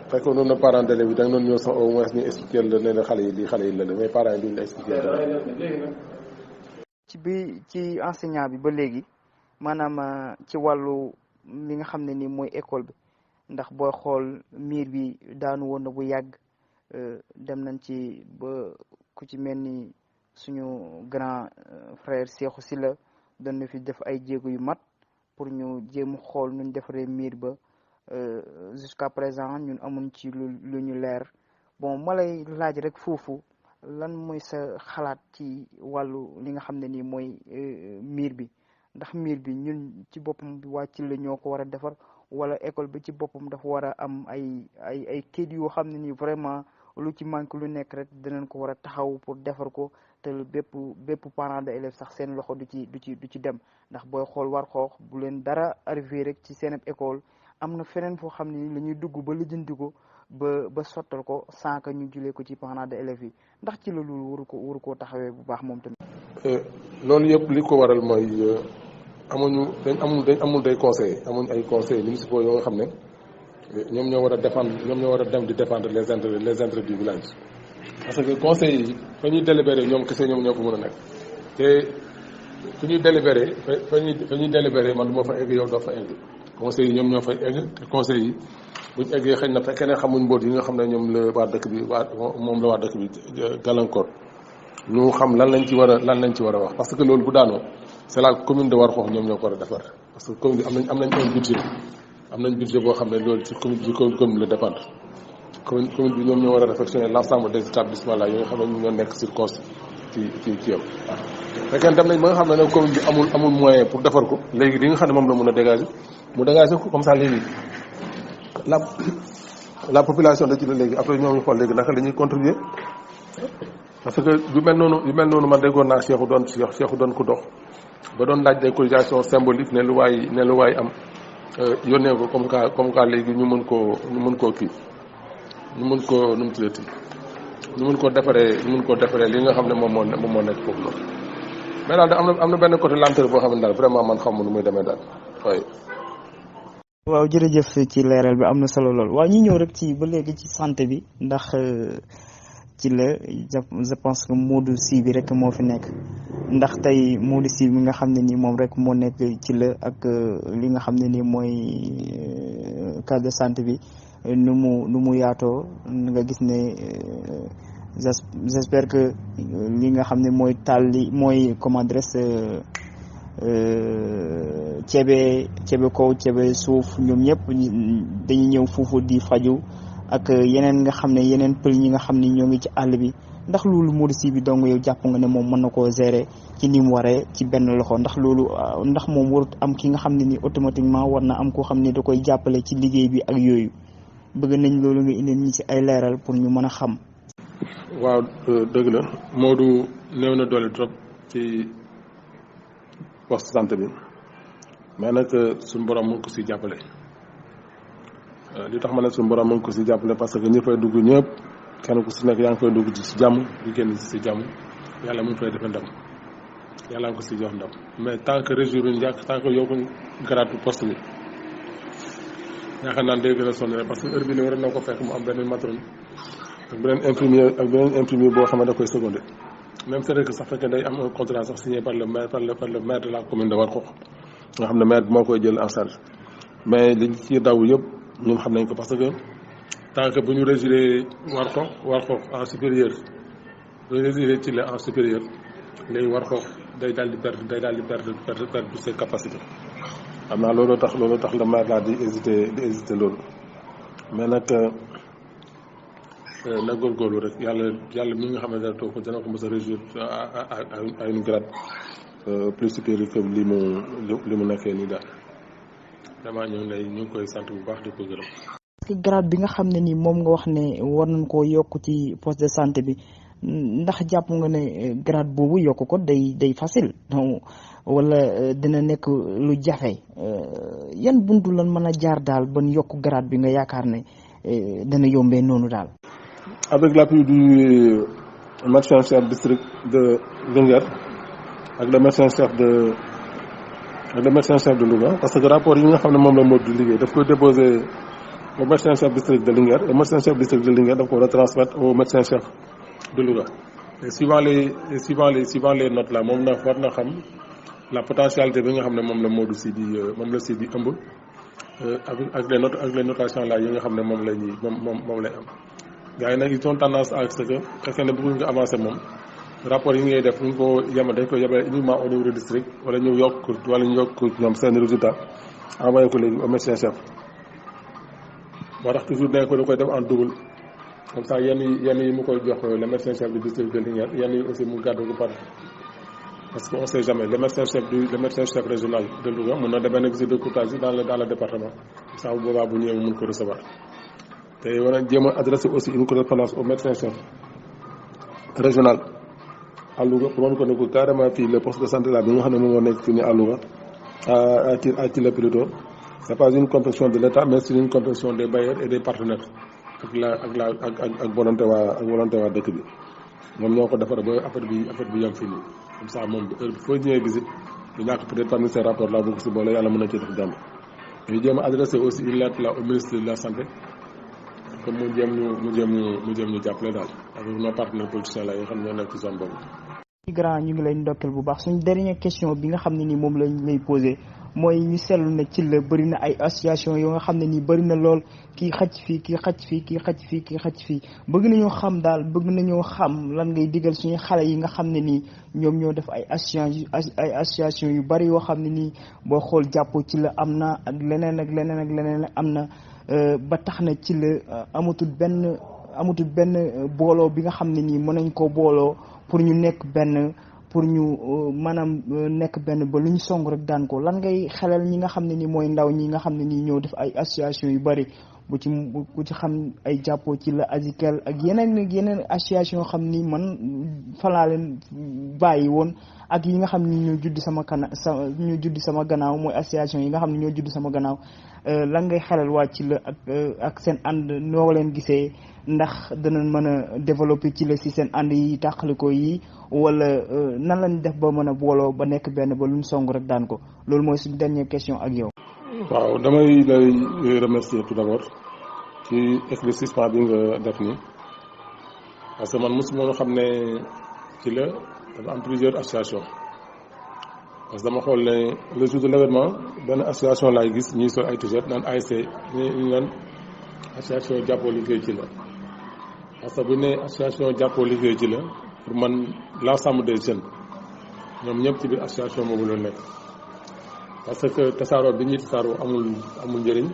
fekkoon noonu parents d'élèves yi da nga doon ñëw sax au moins ñu expliquer la ne la xale yi la mais parents yi duñ la expliquer ci enseignant bi ba léegi maanaam ci wàllu li nga xam ne ni mooy école bi ndax booy xool miir bi daanu woon na bu yàgg dem nañ ci ba ku ci mel ni suñu grand frère Cheikhou Sylla doon na fi def ay jéego yu mat pour ñu jéem xool nuñ defaree miir ba jusqu'à présent ñun amuñ ci lu ñu leer bon ma lay laaj rek foofu lan mooy sa xalaat ci wàllu li nga xam ne nii mooy miir bi ndax miir bi ñun ci boppam waa ci la ñoo ko war a defar wala école bi ci boppam dafa war a am ay kayit yoo xam ne nii vraiment lu ci manque lu nekk rek dinañ ko war a taxaw pour defar ko te bépp parent d'élève sax seen loxo du ci dem ndax booy xool war xoox bu leen dara arrivé rek ci seen école am na feneen foo xam ne ni la ñuy dugg ba lijjanti ko ba sottal ko sans que ñu julee ko ci parents d'élèves yi ndax ci la loolu waru koo taxawee bu baax moom tamit. loolu yëpp li ko waral mooy dañ amul day conseil amuñ ay conseils municipaux yoo nga xam ne ñoom ñoo war a dem di défendre les intérêts du village parce que conseil yi fa ñuy délibéré ñoom kese ñoom ñoo ko mën a nekk te fu ñuy délibéré fa ñuy délibéré man du ma fa egg yow doo fa egg conseil yi ñoom ñoo fay egg te conseil yi buñ eggee xëy na fekkee ne xamuñ mboot yi nga xam ne ñoom la waa dëkk bi gàllankoor ñu xam lan lañ ci war a wax parce que loolu bu daanoo c'est la commune de Warxoox ñoom ñoo ko war a defar parce que commune bi am nañ un budget boo xam ne loolu ci commune la dépendre commune bi ñoom ñoo war a réfectionner l'ensemble des établissements là yi nga xam ne ñoo nekk sur coste ci yow fekkee dem nañ ba nga xam ne nag commune bi amul moyen pour defar ko léegi li nga xam ne moom la mën a dégager mu dégager ko comme ça léegi la population da ci la léegi après ñoom ñu xool léegi naka la ñuy contribuer parce que yu mel noonu man déggoon naa Cheikhou doon ko dox ba doon laaj des cotisations symboliques ne lu waay am yónnee ko comme ça léegi ñu mën koo nu mu tuddati ñu mën koo defaree li nga xam ne moom moo nekk foofu noonu mais daal am na benn côté lenteur boo xam ne daal vraiment man xamu nu muy demee daal waaye. waaw jërëjëf ci leeral bi am na solo lool waaw ñu ñëw rek ci ba léegi ci santé bi ndax ci la je pense que Modou Sy bi rek moo fi nekk ndax tey Modou Sy bi nga xam ne nii moom rek moo nekk ci la ak li nga xam ne nii mooy case de santé bi nu mu yaatoo nga gis ne j'espère que li nga xam ne mooy taal li mooy comment dirais ceebe kaw ceebe suuf ñoom ñëpp dañuy ñëw foofu di faju ak yeneen nga xam ne yeneen pël ñi nga xam ne ñoo ngi ci àll bi ndax loolu Modou Sy bi dong yow jàpp nga ne moom mën na koo gérer ci ni mu waree ci benn loxo ndax loolu ndax moom warut am ki nga xam ne ni automatiquement war na am koo xam ne da koy jàppale ci liggéey bi ak yooyu bëgg nañ loolu nga indi ñi ci ay leeral pour ñu mën a xam. waaw dëgg la Modou néew na doole trop ci poste santé bi mais nag suñu borom mu ngi ko si jàppale li tax ma ne suñu borom mu ngi ko si jàppale parce que ñi fay dugg ñëpp kenn ku si nekk yaa ngi fay dugg ci jàmm di génn si jàmm yàlla mu ngi fay defe ndam yàlla nga ko si jox ndam mais tant que région bi njàkk tant que yokkuñ garaatu poste bi yaakaar naa day gën a sonn rek parce que heure bi ni war na ko fekk mu am benn matron ak beneen infirmier boo xam ne da koy secondé même c'est vrai que sax fekkee day am un contrat sax signé par le maire de la commune de Warxoox nga xam ne maire bi moo koy jël en charge mais li ci daw yëpp ñun xam nañ ko parce que tant que bu ñu résidé Warxoox en supérieur bu ñu résidé ci la en supérieur léegi Warxoox day daal di perdre ses capacités xam naa looloo tax le maire laa di hésité loolu mais nag na góorgóorlu rek yàlla mi nga xam ne dana ko mos a réussir à une grade plus supérieure que li mu nekkee nii daal vraiment ñu ngi koy sant bu baax di ko gërëm. parce que grade bi nga xam ne nii moom nga wax ne war nañ koo yokk ci poste de santé bi ndax jàpp nga ne grade boobu yokk ko day facile donc wala dina nekk lu jafe yan buntu lan mën a jaar daal ban yokk grade bi nga yaakaar ne dana yombee noonu daal. avec l'appui du médecin chef district de Linguère ak le médecin chef de Louga parce que rapport yi nga xam ne moom la Modou di liggéey daf koy déposer au médecin chef district de Linguère le médecin chef district de Linguère daf ko retransmettre au médecin chef de Louga et suivant les notes là moom na war na xam la potentialité bi nga xam ne moom la Modou Sy di ëmb ak les notations là yi nga xam ne moom lay am gars yi nag ils ont tendance à ce que fekkee ne bëgguñ ko avancer moom rapport yi ngay def ñu ko yema dañ ko yemale uniquement au niveau du district wala ñu yokk ñoom seen résultat envoyé ko léegi au médecin chef moo tax toujours dañ ko da koy def en double comme ça yenn yi mu koy jox le médecin chef du district de Linguère yenn yi aussi mu gàddu ko par parce que on sait jamais le médecin chef régional de Louga mën na def benn visite de courtoisie dans le département ça bu boobaa bu ñëwee mu mën ko recevoir te war a jéem a adressé aussi une correspondance au médecin chef régional à Louga pour mën ko ne ko carrément fii le poste de santé là bi nga xam ne moom moo nekk fii nii à Louga à Thiel plutôt c'est pas une compétition de l'État mais c'est une compétition des bailleurs et des partenaires ak volonté waa dëkk bi ñoom ñoo ko defar ba affaire bi yem fii nii comme ça moom heure bi foo ñëwee visite du ñàkk peut-être parmi ces rapports là boo ko si boole yàlla mën na ci def jàmm ñu jéem a adressé aussi une lettre là au ministre de la santé comme mu jéem ñu jàppale daal avec nos partenaires politiciens la yoo xam ne ñoo nekk ci zone boobu. grand ñu ngi lay ndokkeel bu baax suñ dernière question bi nga xam ne nii moom lañ lay posé mooy ñu seetlu ne ci la bëri na ay association yoo nga xam ne nii bëri na lool kii xëcc fii bëgg nañoo xam lan ngay digal suñu xale yi nga xam ne nii ñoom ñoo def ay association yu bëri yoo xam ne nii boo xool jàppoo ci la am na ak leneen am na ba tax na ci la amatul benn booloo bi nga xam ne nii mën nañ koo booloo pour ñu nekk benn pour ñu maanaam nekk benn ba lu ñu song rek daan ko lan ngay xelal ñi nga xam ne ni mooy ndaw ñi nga xam ne nii ñoo def ay association yu bari bu ci xam ay jàppoo ci la Azikel ak yeneen association yoo xam ni man falaa leen bàyyi woon ak yi nga xam ni ñoo judd sama gannaaw mooy association yi nga xam ne ñoo judd sama gannaaw lan ngay xelal waa ci la ak seen ànd noo leen gisee ndax danañ mën a développer ci la si seen ànd yi tàqaliko yi wala nan lañ def ba mën a booloo ba nekk benn ba luñ song rek daan ko loolu mooy suñ dernière question ak yow. waaw damay lay remercier tout d'abord ci éclaircissement bi nga def nii parce que man mosuma xam ne ci la dafa am plusieurs associations parce que dama xool ne le jour de l'événement benn association laay gis ñuy sol ay t-shirt naan ASC ñu naan association jàppoo liggéey ci la parce que bu ne association jàppoo liggéey ci la pour man l'ensemble des jeunes ñoom ñëpp ci biir association boobu la nekk parce que tasaaroo bi ñuy tasaaroo amul njëriñ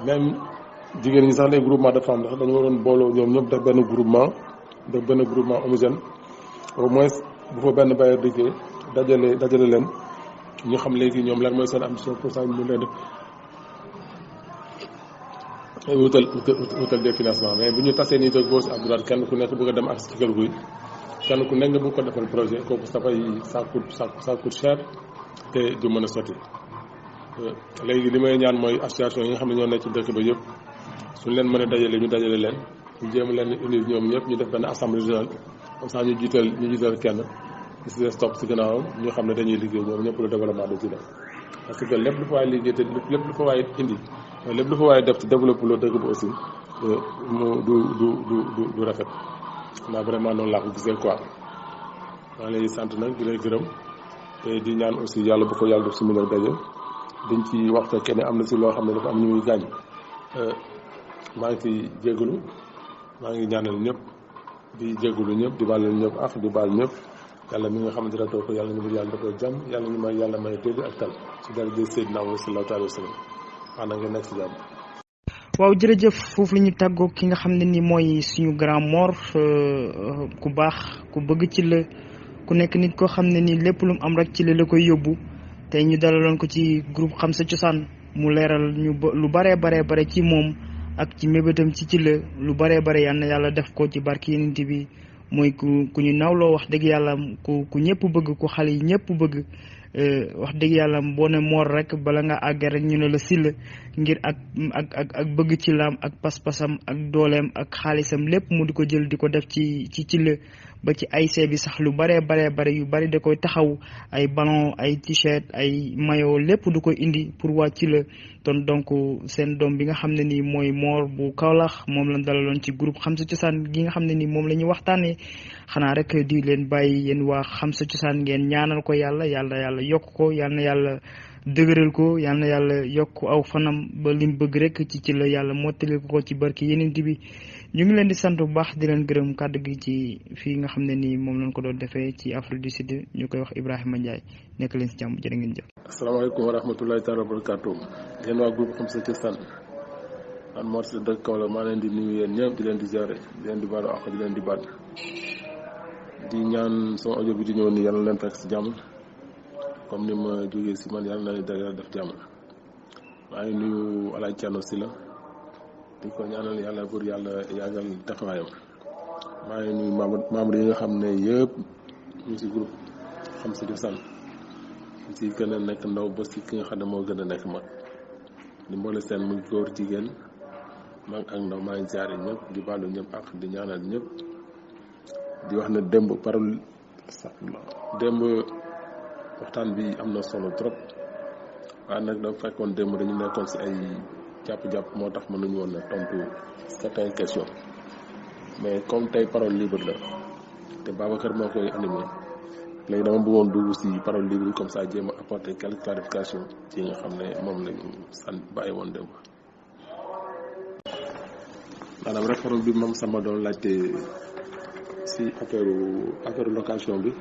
même jigéen ñi sax les groupement de femmes sax dañu waroon booloo ñoom ñëpp def benn groupement homogène au moins bu fa benn bailleur liggéey dajale leen ñu xam léegi ñoom lan mooy seen ambition pour ça ñu leen wutal des financements mais bu ñu tasee nii de gauche à droite kenn ku nekk bëgg a dem ak ci kër guy kenn ku nekk nga bëgg ko defal projet kooku ça coûte cher te du mën a sotti léegi li may ñaan mooy association yi nga xam ne ñoo nekk ci dëkk ba yëpp suñu leen mën a dajale ñu dajale leen ñu jéem leen unir ñoom ñëpp ñu def benn assemblée générale comme ça ñu jiital kenn di si des topp si gannaawam ñu xam ne dañuy liggéey ñoom ñëpp le développement de Djiddah parce que lépp lu fa waay liggéey te lépp lu fa waay indi lépp lu fa waay def ci développé loo dëkk ba aussi mu du rafet naa vraiment noonu laa ko gisee quoi maa ngi lay sant nag di lay gërëm te di ñaan aussi yàlla bu ko yàlla def si mu daje dañ ci waxta kenn am na si loo xam ne dafa am ñu muy gaañ maa ngi ciy jégalu maa ngi ñaanal ñëpp di jégalu ñëpp di baal ñëpp ak di baal ñëpp yàlla mi nga xam ne dina toog ko yàlla ñu yàlla da koy jàmm yàlla may dégg ak tal si dara jël Seydina Muhammad sallallahu alayhi wa sallam maanaam ngeen nekk si jàmm. waaw jërëjëf foofu la ñu tàggoo ki nga xam ne ni mooy suñu grand Mor ku baax ku bëgg ci la ku nekk nit koo xam ne ni lépp lu mu am rek ci la koy yóbbu tey ñu dalaloon ko ci groupe Xam Sa Cosaan mu leeral ñu lu bare ci moom ak ci mébétam ci la lu bare yal na yàlla def ko ci barki Yonent bi mooy ku ñu nawloo wax dëgg yàlla ku ñëpp bëgg ku xale yi ñëpp bëgg wax dëgg yàlla boo ne Mor rek bala nga àggee rek ñu ne la Sylla ngir ak bëgg ci laam ak pas-pasam ak dooleem ak xaalisam lépp mu di ko jël di ko def ci la ba ci ASC bi sax lu bare yu bari da koy taxaw ay ballon ay t-shirt ay maillot lépp du koy indi pour waa ci la ton donc seen doom bi nga xam ne nii mooy Mor bu Kaolack moom lañ dalaloon ci groupe Xam Sa Cosaan gi nga xam ne nii moom la ñuy waxtaanee xanaa rek di leen bàyyi yéen waa Xam Sa Cosaan ngeen ñaanal ko yàlla yokk ko yal na yàlla dëgëral ko yal na yàlla yokk aw fanam ba lim bëgg rek ci la yàlla mottali ko ci barki Yonent bi ñu ngi leen di sant bu baax di leen gërëm kàddu gi ci fii nga xam ne nii moom lañ ko doon defee ci Afrique du Sud ñu koy wax Ibrahima Ndiaye nekk leen si jàmm jërë ngeen jëf. asalaamaaleykum wa rahmatulahi taala wa barakaatu yéen waa groupe Xam Sa Cosaan man Mor si dëkk Kaolack maa leen di nuyu yéen ñëpp di leen di ziare di leen di baalu àq di leen di baal di ñaan sama audio bi di ñëw nii yàlla leen fekk si jàmm comme ni ma jógee si man yàlla na leen def jàmm maa ngi nuyu Alaaji Thierno Sylla di ko ñaanal yàlla pour yàlla yàggal taxawaayam maa ngi nuyu membre yi nga xam ne yëpp ñu si groupe Xam Sa Cosaan si gën a nekk ndaw ba si ki nga xam ne moo gën a nekk mag di mboole seen muy góor jigéen mag ak ndaw maa ngi ziare ñëpp di baalu ñëpp ak di ñaanal ñëpp di wax ne démb parole démb waxtaan bi am na solo trop waaye nag dafa fekkoon démb dañu nekkoon si ay jàpp moo tax mënuñu woon a tontu certaines questions mais comme tey parole libre la te Babacar moo koy animé léegi dama bëggoon dugg si parole libre comme ça jéem a apporter quelques clarifications ci nga xam ne moom lañu bàyyi woon démb. maanaam réforme bi moom sama doon laajte si affaire location bi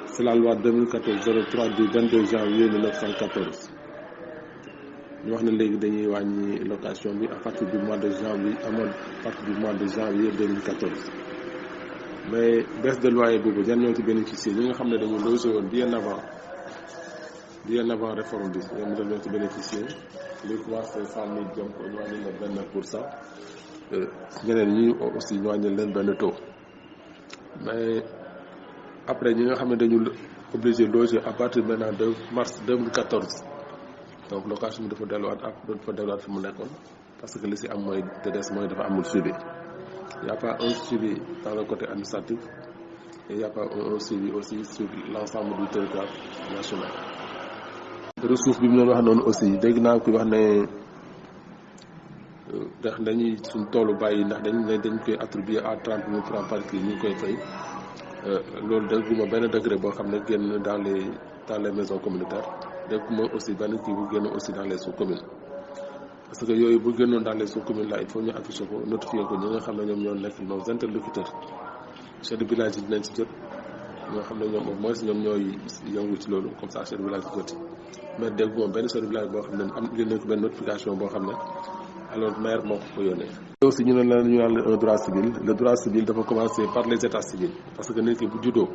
c'est la loi 2014-03 du 22 janvier 1914 ñu wax ne léegi dañuy wàññi location bi à partir du mois de janvier à partir du mois de janvier 2014 mais baisse de loyer boobu ñan ñoo ci bénéficier ñi nga xam ne dañu logé woon bien avant réforme bi ñoom dañoo ci bénéficier li commencé 100 000 jëm ko ñu wàññi leen 29%. ñeneen ñi aussi ñu wàññi leen benn taux mais après ñi nga xam ne dañu obligé loger à partir maintenant de mars 2014 donc location bi dafa delluwaat fi mu nekkoon parce que li si am mooy te des mooy dafa amul suivi il y a pas un suivi dans le côté administratif et il y a pas un suivi aussi sur l'ensemble du territoire national. ressource bi mu doon wax noonu aussi dégg naa kuy wax ne ndax dañuy suñ toolu bàyyi ndax dañ koy attribuer à 30 000 francs par kii ñu koy fay loolu dégguma benn décret boo xam ne génn dans les maisons communautaires dégguma aussi benn kii bu génn aussi dans les sous-communes parce que yooyu bu génnoon dans les sous-communes là il faut ñu afficher ko notifier ko ñi nga xam ne ñoom ñoo nekk nos interlocuteurs chef de village yi dinañ ci jot ñoo xam ne ñoom au moins ñoom ñooy yëngu ci loolu comme ça chef de village yi jot mais dégguma benn chef de village boo xam ne am génne ko benn notification boo xam ne alors maire moo ko yónnee. aussi ñu ne la ñu naan un droit civil le droit civil dafa commencer par les états civils parce que nit ki bu juddoo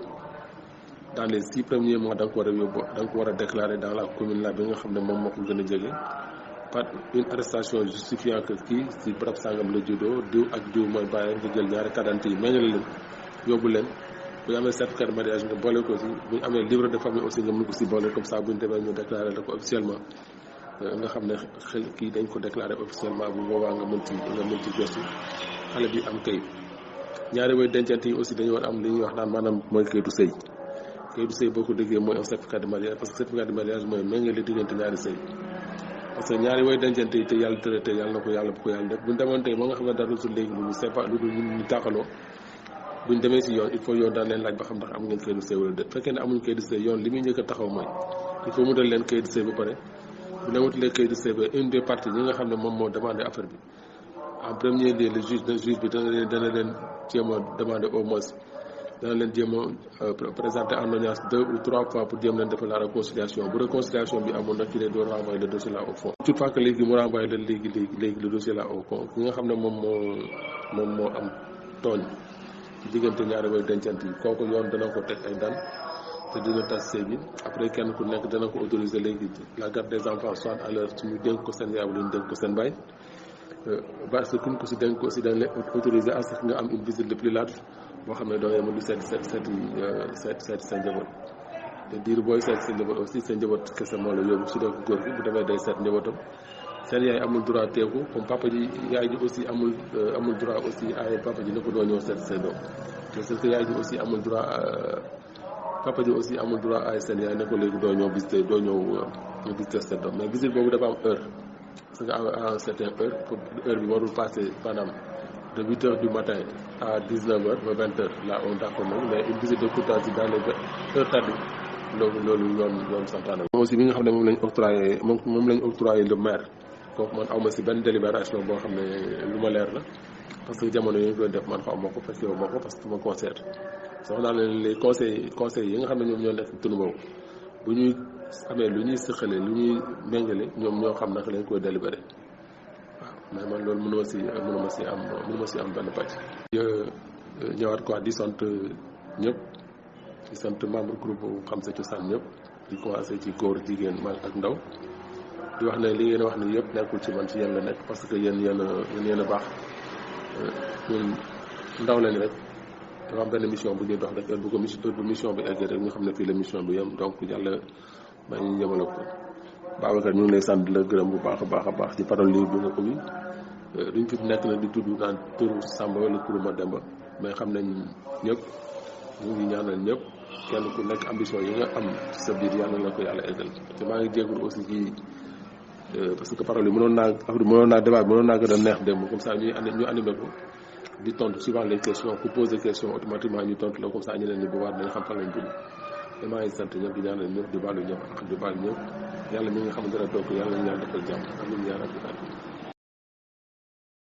dans les 6 premiers mois da nga ko war a yóbbu da nga ko war a déclarer dans la commune là bi nga xam ne moom moo ko gën a jege par une arrestation justifiant que kii si barab sangam la juddoo diw ak diw mooy bàyyi nga jël ñaari carte yi méngale leen yóbbu leen bu ñu amee certificat de mariage nga boole ko si bu ñu amee livre de famille aussi nga mën ko si boole comme ça bu ñu demee ñu déclarer la ko officiellement nga xam ne xel kii dañ ko déclarer officiellement bu boobaa nga mën ci gëstu xale bi am kayit ñaari way dencante yi aussi dañu war am li ñuy wax naan maanaam mooy kayitu sëy boo ko déggee mooy un certificat de mariage parce que certificat de mariage mooy méngale diggante ñaari sëy parce que ñaari way dencante yi te yàlla tërate yàlla na ko yàlla bu ko yàlla def bu ñu demoon tey ba nga xam ne dara lu léegi lu c'est pas lu dul ñu tàqaloo buñ demee si yoon il faut yoon daan leen laaj ba xam ndax am ngeen kayitu sëy wala déet fekkee ne amuñ kayitu sëy yoon li muy njëkk a taxaw mooy il faut mu dal leen kayitu sëy ba pare bu leen wutalee kayitu sëy ba une des parties ñi nga xam ne moom moo demandé affaire bi en premier lieu le juge bi dana leen jéem a demandé au moins dana leen jéem a présenter en audience 2 ou 3 fois pour jéem leen defal la réconciliation bu réconciliation bi amul nag il doit renvoyer le dossier là au fond. toute fois que léegi mu renvoyer la léegi le dossier là au fond ki nga xam ne moom moo am tooñ diggante ñaari way dencante yi kooku yoon dana ko teg ay daan te dina tas sëy bi après kenn ku nekk dana ko autoriser léegi la garde des enfants soit à l'heure suñu dénk ko seen yaay wala ñu dénk ko seen baay parce que kuñ ko si dénk ko aussi dañ lay autoriser à ce que nga am une visite de plus large boo xam ne dangay mën di seet seen njaboot te diir booy seet seen njaboot aussi seen njaboot kese moo la yóbbu su dee góor gi bu demee day seet njabootam seen yaay amul droit teeku comme papa ji yaay ji aussi amul droit aussi ay papa ji ne ko doo ñëw seet seen doom te c'est que yaay ji aussi amul droit papa ji aussi amul droit ay seen yaay ne ko léegi doo ñëw visiter seen doom mais visite boobu dafa am heure parce que à un certain heure bi warul passer maanaam de 8 heures du matin à 19 heures ba 20 heures là on d'accord nañu mais une visite de courtoisie dans les heures tardives loolu yoon santaane aussi bi nga xam ne moom lañ octroyé le maire kooku man awma si benn délibération boo xam ne lu ma leer la parce que jamono yi ñu koy def man xaw ma ko fekk yow ma ko parce que ma concert soxnaa leen les conseils yi nga xam ne ñoom ñoo nekk tunu boobu bu ñuy amee lu ñuy sëqale lu ñuy méngale ñoom ñoo xam naka lañ koy délibéré waaw mais man loolu mënuma si am benn pàcc ñëwaat quoi di sant ñëpp di sant membre groupe Xam Sa Cosaan ñëpp di commencé ci góor jigéen mag ak ndaw di wax ne li ngeen wax ni yëpp nekkul ci man ci yéen la nekk parce que yéen a baax ñun ndaw lañ rek dafa am benn mission bu ñuy dox rek heure bu mission bi eggee rek ñu xam ne fii la mission bi yem donc yàlla may ñu yemale ko Babacar ñu ngi lay sant di la gërëm bu baax a baax ci parole lii bi nga ubbi duñ fi nekk na di tudd naan turu Samba wala turu Mademba mais xam nañ ñëpp ñu ngi ñaanal ñëpp kenn ku nekk ambition yi nga am ci sa biir yàlla la ko yàlla eggal te maa ngi jégalu aussi ci parce que parole yi mënoon naa débat mënoon naa gën a neex démb comme ça ñu animé ko di tontu souvent les questions ku poser question automatiquement ñu tontu la comme ça ñeneen ñi bu baax dañu xam fan lañ jëm te maa ngi sant ñëpp di ñaanal ñëpp di baalu ñëpp ak di baal ñëpp yàlla mi nga xam ne dara toog yàlla ñu yàlla defal jàmm amiin yaa rabbi